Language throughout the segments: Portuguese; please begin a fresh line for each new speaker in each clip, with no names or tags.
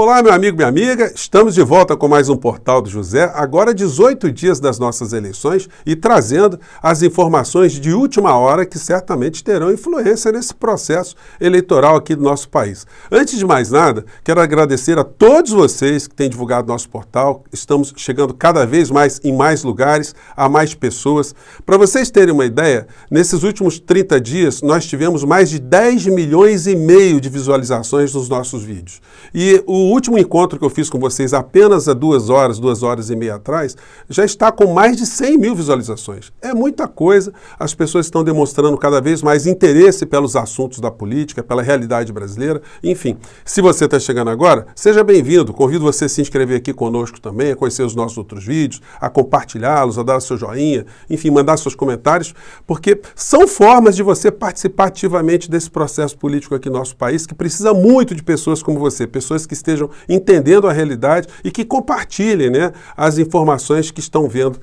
Olá, meu amigo, minha amiga, estamos de volta com mais um Portal do José, agora 18 dias das nossas eleições e trazendo as informações de última hora que certamente terão influência nesse processo eleitoral aqui do nosso país. Antes de mais nada, quero agradecer a todos vocês que têm divulgado nosso portal, estamos chegando cada vez mais em mais lugares, a mais pessoas. Para vocês terem uma ideia, nesses últimos 30 dias nós tivemos mais de 10 milhões e meio de visualizações nos nossos vídeos. E o último encontro que eu fiz com vocês apenas há 2 horas e meia atrás, já está com mais de 100 mil visualizações. É muita coisa, as pessoas estão demonstrando cada vez mais interesse pelos assuntos da política, pela realidade brasileira. Enfim, se você está chegando agora, seja bem-vindo. Convido você a se inscrever aqui conosco também, a conhecer os nossos outros vídeos, a compartilhá-los, a dar seu joinha, enfim, mandar seus comentários, porque são formas de você participar ativamente desse processo político aqui no nosso país, que precisa muito de pessoas como você, pessoas que estejam entendendo a realidade e que compartilhem, né, as informações que estão vendo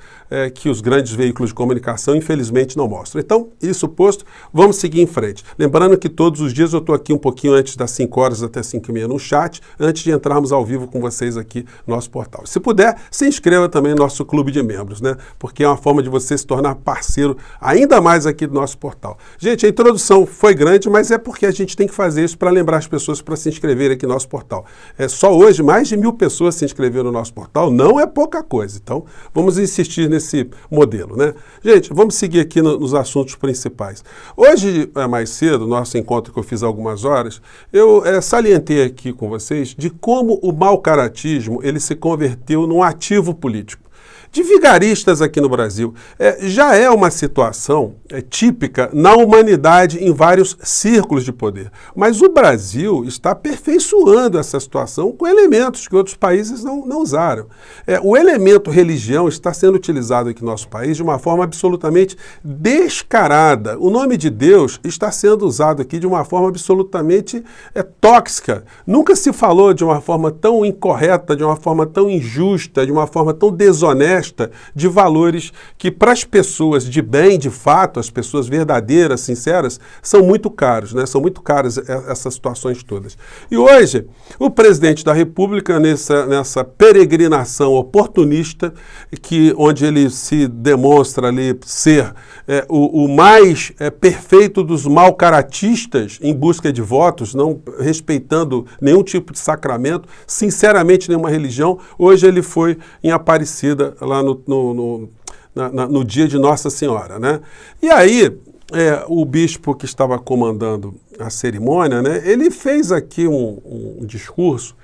que os grandes veículos de comunicação, infelizmente, não mostram. Então, isso posto, vamos seguir em frente. Lembrando que todos os dias eu estou aqui um pouquinho antes das 5 horas até 5h30 no chat, antes de entrarmos ao vivo com vocês aqui no nosso portal. Se puder, se inscreva também no nosso clube de membros, né, porque é uma forma de você se tornar parceiro ainda mais aqui do nosso portal. Gente, a introdução foi grande, mas é porque a gente tem que fazer isso para lembrar as pessoas para se inscreverem aqui no nosso portal. Só hoje, mais de 1000 pessoas se inscreveram no nosso portal, não é pouca coisa. Então, vamos insistir nesse modelo, né? Gente, vamos seguir aqui nos assuntos principais. Hoje, mais cedo, nosso encontro que eu fiz há algumas horas, eu salientei aqui com vocês de como o mau-caratismo ele se converteu num ativo político. De vigaristas aqui no Brasil. Já é uma situação típica na humanidade em vários círculos de poder. Mas o Brasil está aperfeiçoando essa situação com elementos que outros países não usaram. O elemento religião está sendo utilizado aqui no nosso país de uma forma absolutamente descarada. O nome de Deus está sendo usado aqui de uma forma absolutamente tóxica. Nunca se falou de uma forma tão incorreta, de uma forma tão injusta, de uma forma tão desonesta, de valores que para as pessoas de bem, de fato, as pessoas verdadeiras, sinceras, são muito caros, né? São muito caras essas situações todas. E hoje, o presidente da República, nessa peregrinação oportunista, onde ele se demonstra ali ser o mais perfeito dos mal-caratistas em busca de votos, não respeitando nenhum tipo de sacramento, sinceramente nenhuma religião, hoje ele foi em Aparecida, lá no dia de Nossa Senhora, né? E aí, o bispo que estava comandando a cerimônia, né, ele fez aqui um discurso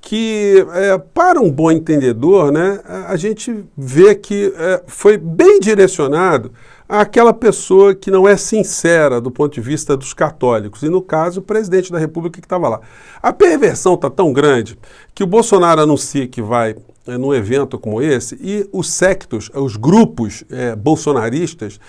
que, para um bom entendedor, né, a gente vê que foi bem direcionado àquela pessoa que não é sincera do ponto de vista dos católicos, e no caso o presidente da República que estava lá. A perversão está tão grande que o Bolsonaro anuncia que vai num evento como esse, e os sectos, os grupos bolsonaristas,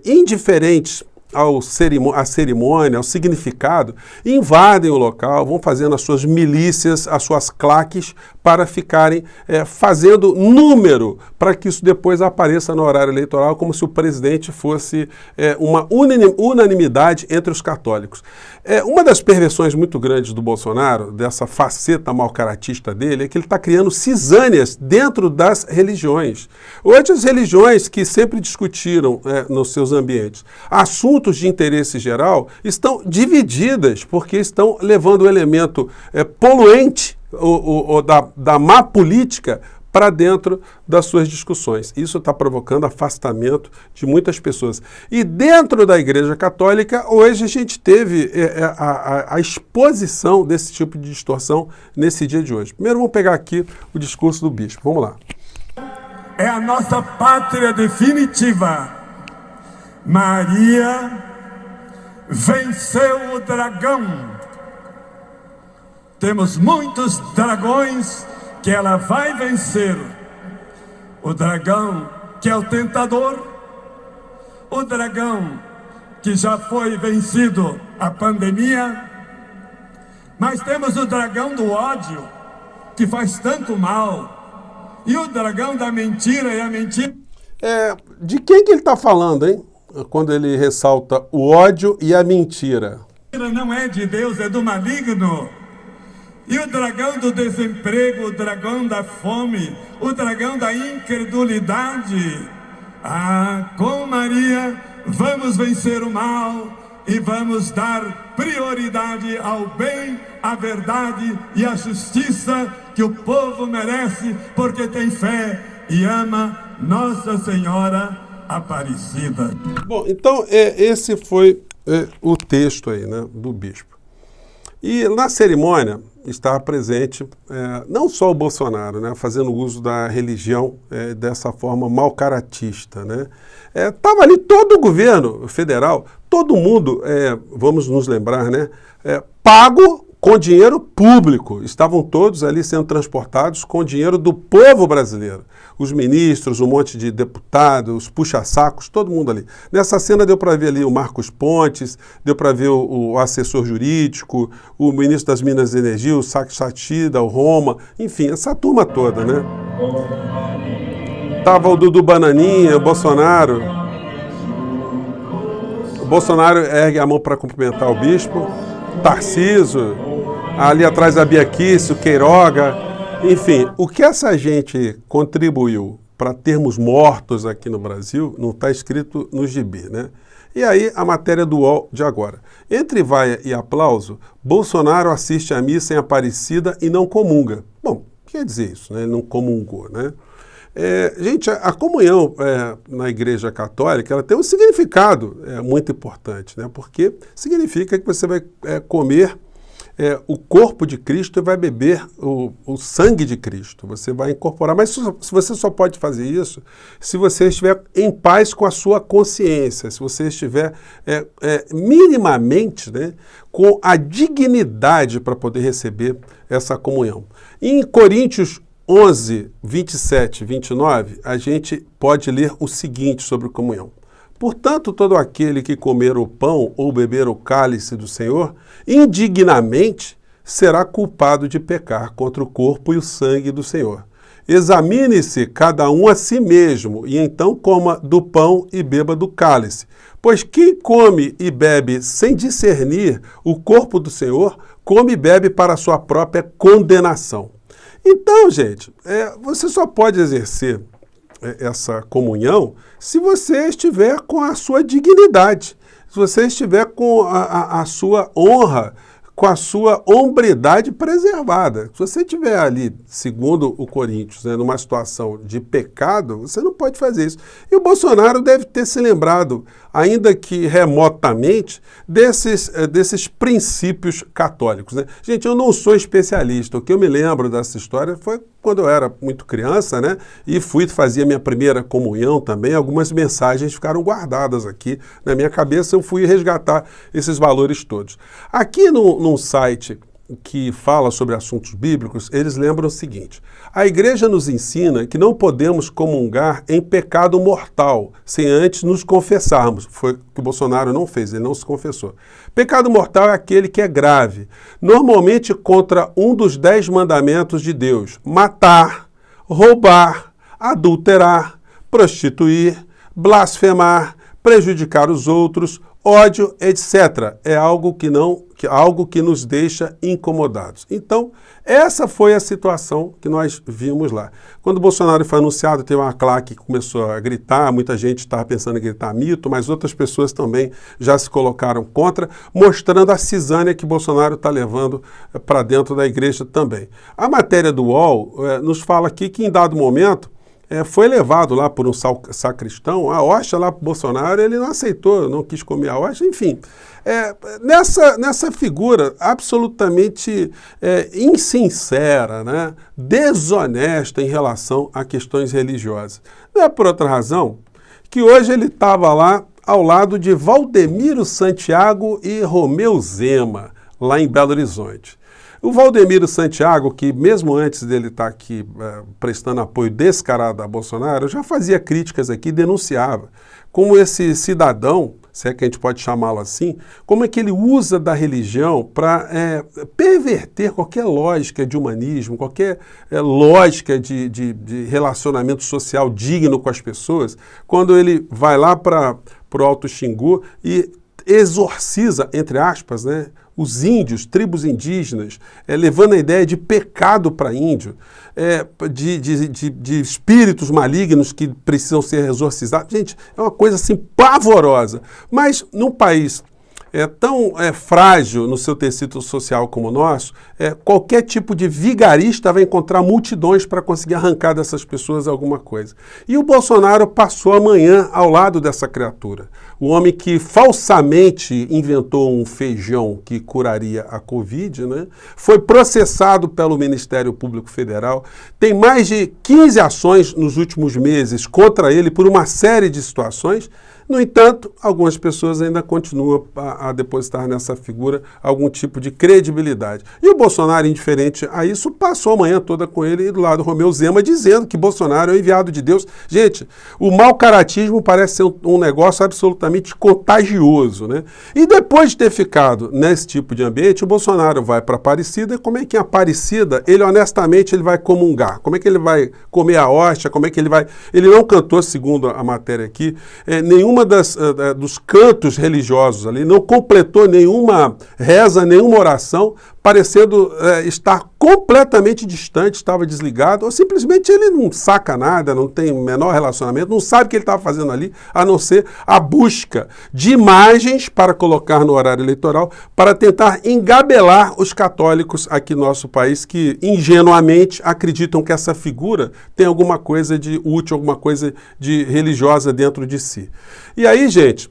indiferentes à cerimônia, ao significado, invadem o local, vão fazendo as suas milícias, as suas claques, para ficarem fazendo número, para que isso depois apareça no horário eleitoral, como se o presidente fosse uma unanimidade entre os católicos. Uma das perversões muito grandes do Bolsonaro, dessa faceta mal-caratista dele, é que ele está criando cisâneas dentro das religiões. Hoje as religiões que sempre discutiram nos seus ambientes assuntos de interesse geral estão divididas, porque estão levando o elemento poluente da má política para dentro das suas discussões. Isso está provocando afastamento de muitas pessoas. E dentro da Igreja Católica, hoje a gente teve a exposição desse tipo de distorção nesse dia de hoje. Primeiro vamos pegar aqui o discurso do bispo. Vamos lá.
É a nossa pátria definitiva. Maria venceu o dragão. Temos muitos dragões que ela vai vencer. O dragão que é o tentador, o dragão que já foi vencido a pandemia, mas temos o dragão do ódio que faz tanto mal, e o dragão da mentira, e a mentira...
De quem que ele está falando, hein? Quando ele ressalta o ódio e a mentira.
Não é de Deus, é do maligno. E o dragão do desemprego, o dragão da fome, o dragão da incredulidade. Com Maria vamos vencer o mal e vamos dar prioridade ao bem, à verdade e à justiça que o povo merece, porque tem fé e ama Nossa Senhora Aparecida.
Bom, então esse foi o texto aí, né, do bispo. E na cerimônia estava presente não só o Bolsonaro, né, fazendo uso da religião dessa forma mal-caratista, né? Estava ali todo o governo federal, todo mundo, vamos nos lembrar, né, pago com dinheiro público. Estavam todos ali sendo transportados com dinheiro do povo brasileiro. Os ministros, um monte de deputados, os puxa-sacos, todo mundo ali. Nessa cena deu para ver ali o Marcos Pontes, deu para ver o assessor jurídico, o ministro das Minas e Energia, o Sachida, o Roma, enfim, essa turma toda, né? Tava o Dudu Bananinha, o Bolsonaro. O Bolsonaro ergue a mão para cumprimentar o bispo. Tarcísio, ali atrás a Bia Kicis, o Queiroga. Enfim, o que essa gente contribuiu para termos mortos aqui no Brasil não está escrito no gibi, né? E aí a matéria do UOL de agora. Entre vaia e aplauso, Bolsonaro assiste à missa em Aparecida e não comunga. Bom, quer dizer isso, né? Ele não comungou, né? Gente, a comunhão na Igreja Católica ela tem um significado muito importante, né? Porque significa que você vai comer o corpo de Cristo e vai beber o sangue de Cristo. Você vai incorporar, mas você só pode fazer isso se você estiver em paz com a sua consciência, se você estiver minimamente, né, com a dignidade para poder receber essa comunhão. Em Coríntios 11, 27 e 29, a gente pode ler o seguinte sobre comunhão. Portanto, todo aquele que comer o pão ou beber o cálice do Senhor, indignamente será culpado de pecar contra o corpo e o sangue do Senhor. Examine-se cada um a si mesmo, e então coma do pão e beba do cálice. Pois quem come e bebe sem discernir o corpo do Senhor, come e bebe para a sua própria condenação. Então, gente, você só pode exercer essa comunhão se você estiver com a sua dignidade, se você estiver com a sua honra, com a sua hombridade preservada. Se você estiver ali, segundo o Coríntios, né, numa situação de pecado, você não pode fazer isso. E o Bolsonaro deve ter se lembrado, ainda que remotamente, desses princípios católicos, né? Gente, eu não sou especialista. O que eu me lembro dessa história foi quando eu era muito criança, né? E fazia minha primeira comunhão também. Algumas mensagens ficaram guardadas aqui na minha cabeça. Eu fui resgatar esses valores todos. Aqui num site que fala sobre assuntos bíblicos, eles lembram o seguinte: a igreja nos ensina que não podemos comungar em pecado mortal, sem antes nos confessarmos. Foi o que o Bolsonaro não fez, ele não se confessou. Pecado mortal é aquele que é grave, normalmente contra um dos 10 mandamentos de Deus: matar, roubar, adulterar, prostituir, blasfemar, prejudicar os outros, ódio, etc. É algo que nos deixa incomodados. Então, essa foi a situação que nós vimos lá. Quando o Bolsonaro foi anunciado, teve uma claque que começou a gritar, muita gente estava pensando em gritar mito, mas outras pessoas também já se colocaram contra, mostrando a cisânia que Bolsonaro está levando para dentro da igreja também. A matéria do UOL nos fala aqui que em dado momento, foi levado lá por um sacristão, a hóstia lá para o Bolsonaro, ele não aceitou, não quis comer a hóstia, enfim. Nessa figura absolutamente insincera, né, desonesta em relação a questões religiosas. Não é por outra razão que hoje ele estava lá ao lado de Valdemiro Santiago e Romeu Zema, lá em Belo Horizonte. O Valdemiro Santiago, que mesmo antes dele estar aqui prestando apoio descarado a Bolsonaro, já fazia críticas aqui, denunciava como esse cidadão, se é que a gente pode chamá-lo assim, como é que ele usa da religião para perverter qualquer lógica de humanismo, qualquer lógica de relacionamento social digno com as pessoas, quando ele vai lá para o Alto Xingu e exorciza, entre aspas, né, os índios, tribos indígenas, levando a ideia de pecado para índio, de espíritos malignos que precisam ser exorcizados. Gente, é uma coisa assim pavorosa. Mas num país tão frágil no seu tecido social como o nosso, qualquer tipo de vigarista vai encontrar multidões para conseguir arrancar dessas pessoas alguma coisa. E o Bolsonaro passou amanhã ao lado dessa criatura. O homem que falsamente inventou um feijão que curaria a Covid, né? Foi processado pelo Ministério Público Federal, tem mais de 15 ações nos últimos meses contra ele por uma série de situações. No entanto, algumas pessoas ainda continuam a depositar nessa figura algum tipo de credibilidade. E o Bolsonaro, indiferente a isso, passou a manhã toda com ele e do lado Romeu Zema, dizendo que Bolsonaro é o enviado de Deus. Gente, o mau-caratismo parece ser um negócio absolutamente contagioso, né? E depois de ter ficado nesse tipo de ambiente, o Bolsonaro vai para Aparecida, e como é que em Aparecida, ele honestamente ele vai comungar? Como é que ele vai comer a hóstia? Como é que ele vai... Ele não cantou, segundo a matéria aqui, nenhuma dos cantos religiosos ali, não completou nenhuma reza, nenhuma oração, parecendo estar completamente distante, estava desligado, ou simplesmente ele não saca nada, não tem o menor relacionamento, não sabe o que ele estava fazendo ali, a não ser a busca de imagens para colocar no horário eleitoral, para tentar engabelar os católicos aqui no nosso país, que ingenuamente acreditam que essa figura tem alguma coisa de útil, alguma coisa de religiosa dentro de si. E aí, gente,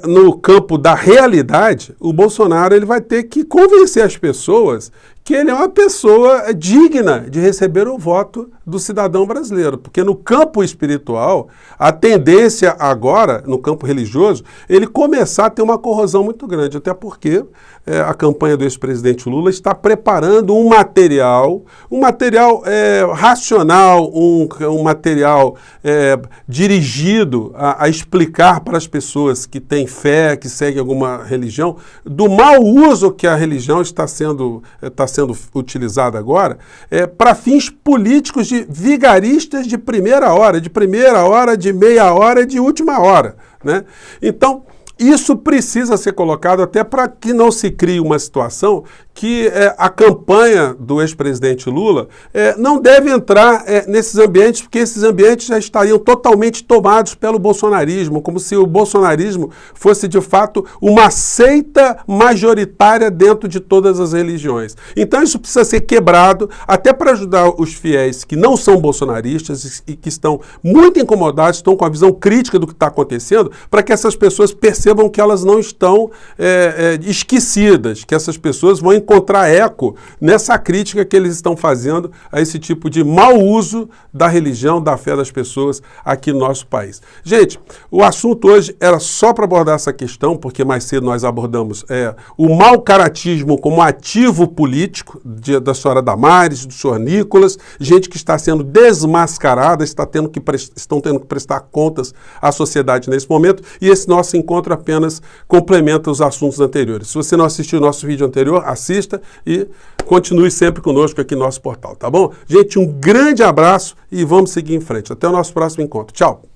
no campo da realidade, o Bolsonaro ele vai ter que convencer as pessoas que ele é uma pessoa digna de receber o voto do cidadão brasileiro. Porque no campo espiritual, a tendência agora, no campo religioso, ele começar a ter uma corrosão muito grande. Até porque a campanha do ex-presidente Lula está preparando um material racional, um material dirigido a explicar para as pessoas que têm fé, que seguem alguma religião, do mau uso que a religião está sendo utilizada agora, para fins políticos de vigaristas de primeira hora, de meia hora e de última hora, né? Então, isso precisa ser colocado até para que não se crie uma situação que a campanha do ex-presidente Lula não deve entrar nesses ambientes, porque esses ambientes já estariam totalmente tomados pelo bolsonarismo, como se o bolsonarismo fosse, de fato, uma seita majoritária dentro de todas as religiões. Então isso precisa ser quebrado, até para ajudar os fiéis que não são bolsonaristas e que estão muito incomodados, estão com a visão crítica do que está acontecendo, para que essas pessoas percebam que elas não estão esquecidas, que essas pessoas vão encontrar eco nessa crítica que eles estão fazendo a esse tipo de mau uso da religião, da fé das pessoas aqui no nosso país. Gente, o assunto hoje era só para abordar essa questão, porque mais cedo nós abordamos o mau-caratismo como ativo político da senhora Damares, do senhor Nicolas, gente que está sendo desmascarada, estão tendo que prestar contas à sociedade nesse momento, e esse nosso encontro apenas complementa os assuntos anteriores. Se você não assistiu o nosso vídeo anterior, assista e continue sempre conosco aqui no nosso portal, tá bom? Gente, um grande abraço e vamos seguir em frente. Até o nosso próximo encontro. Tchau!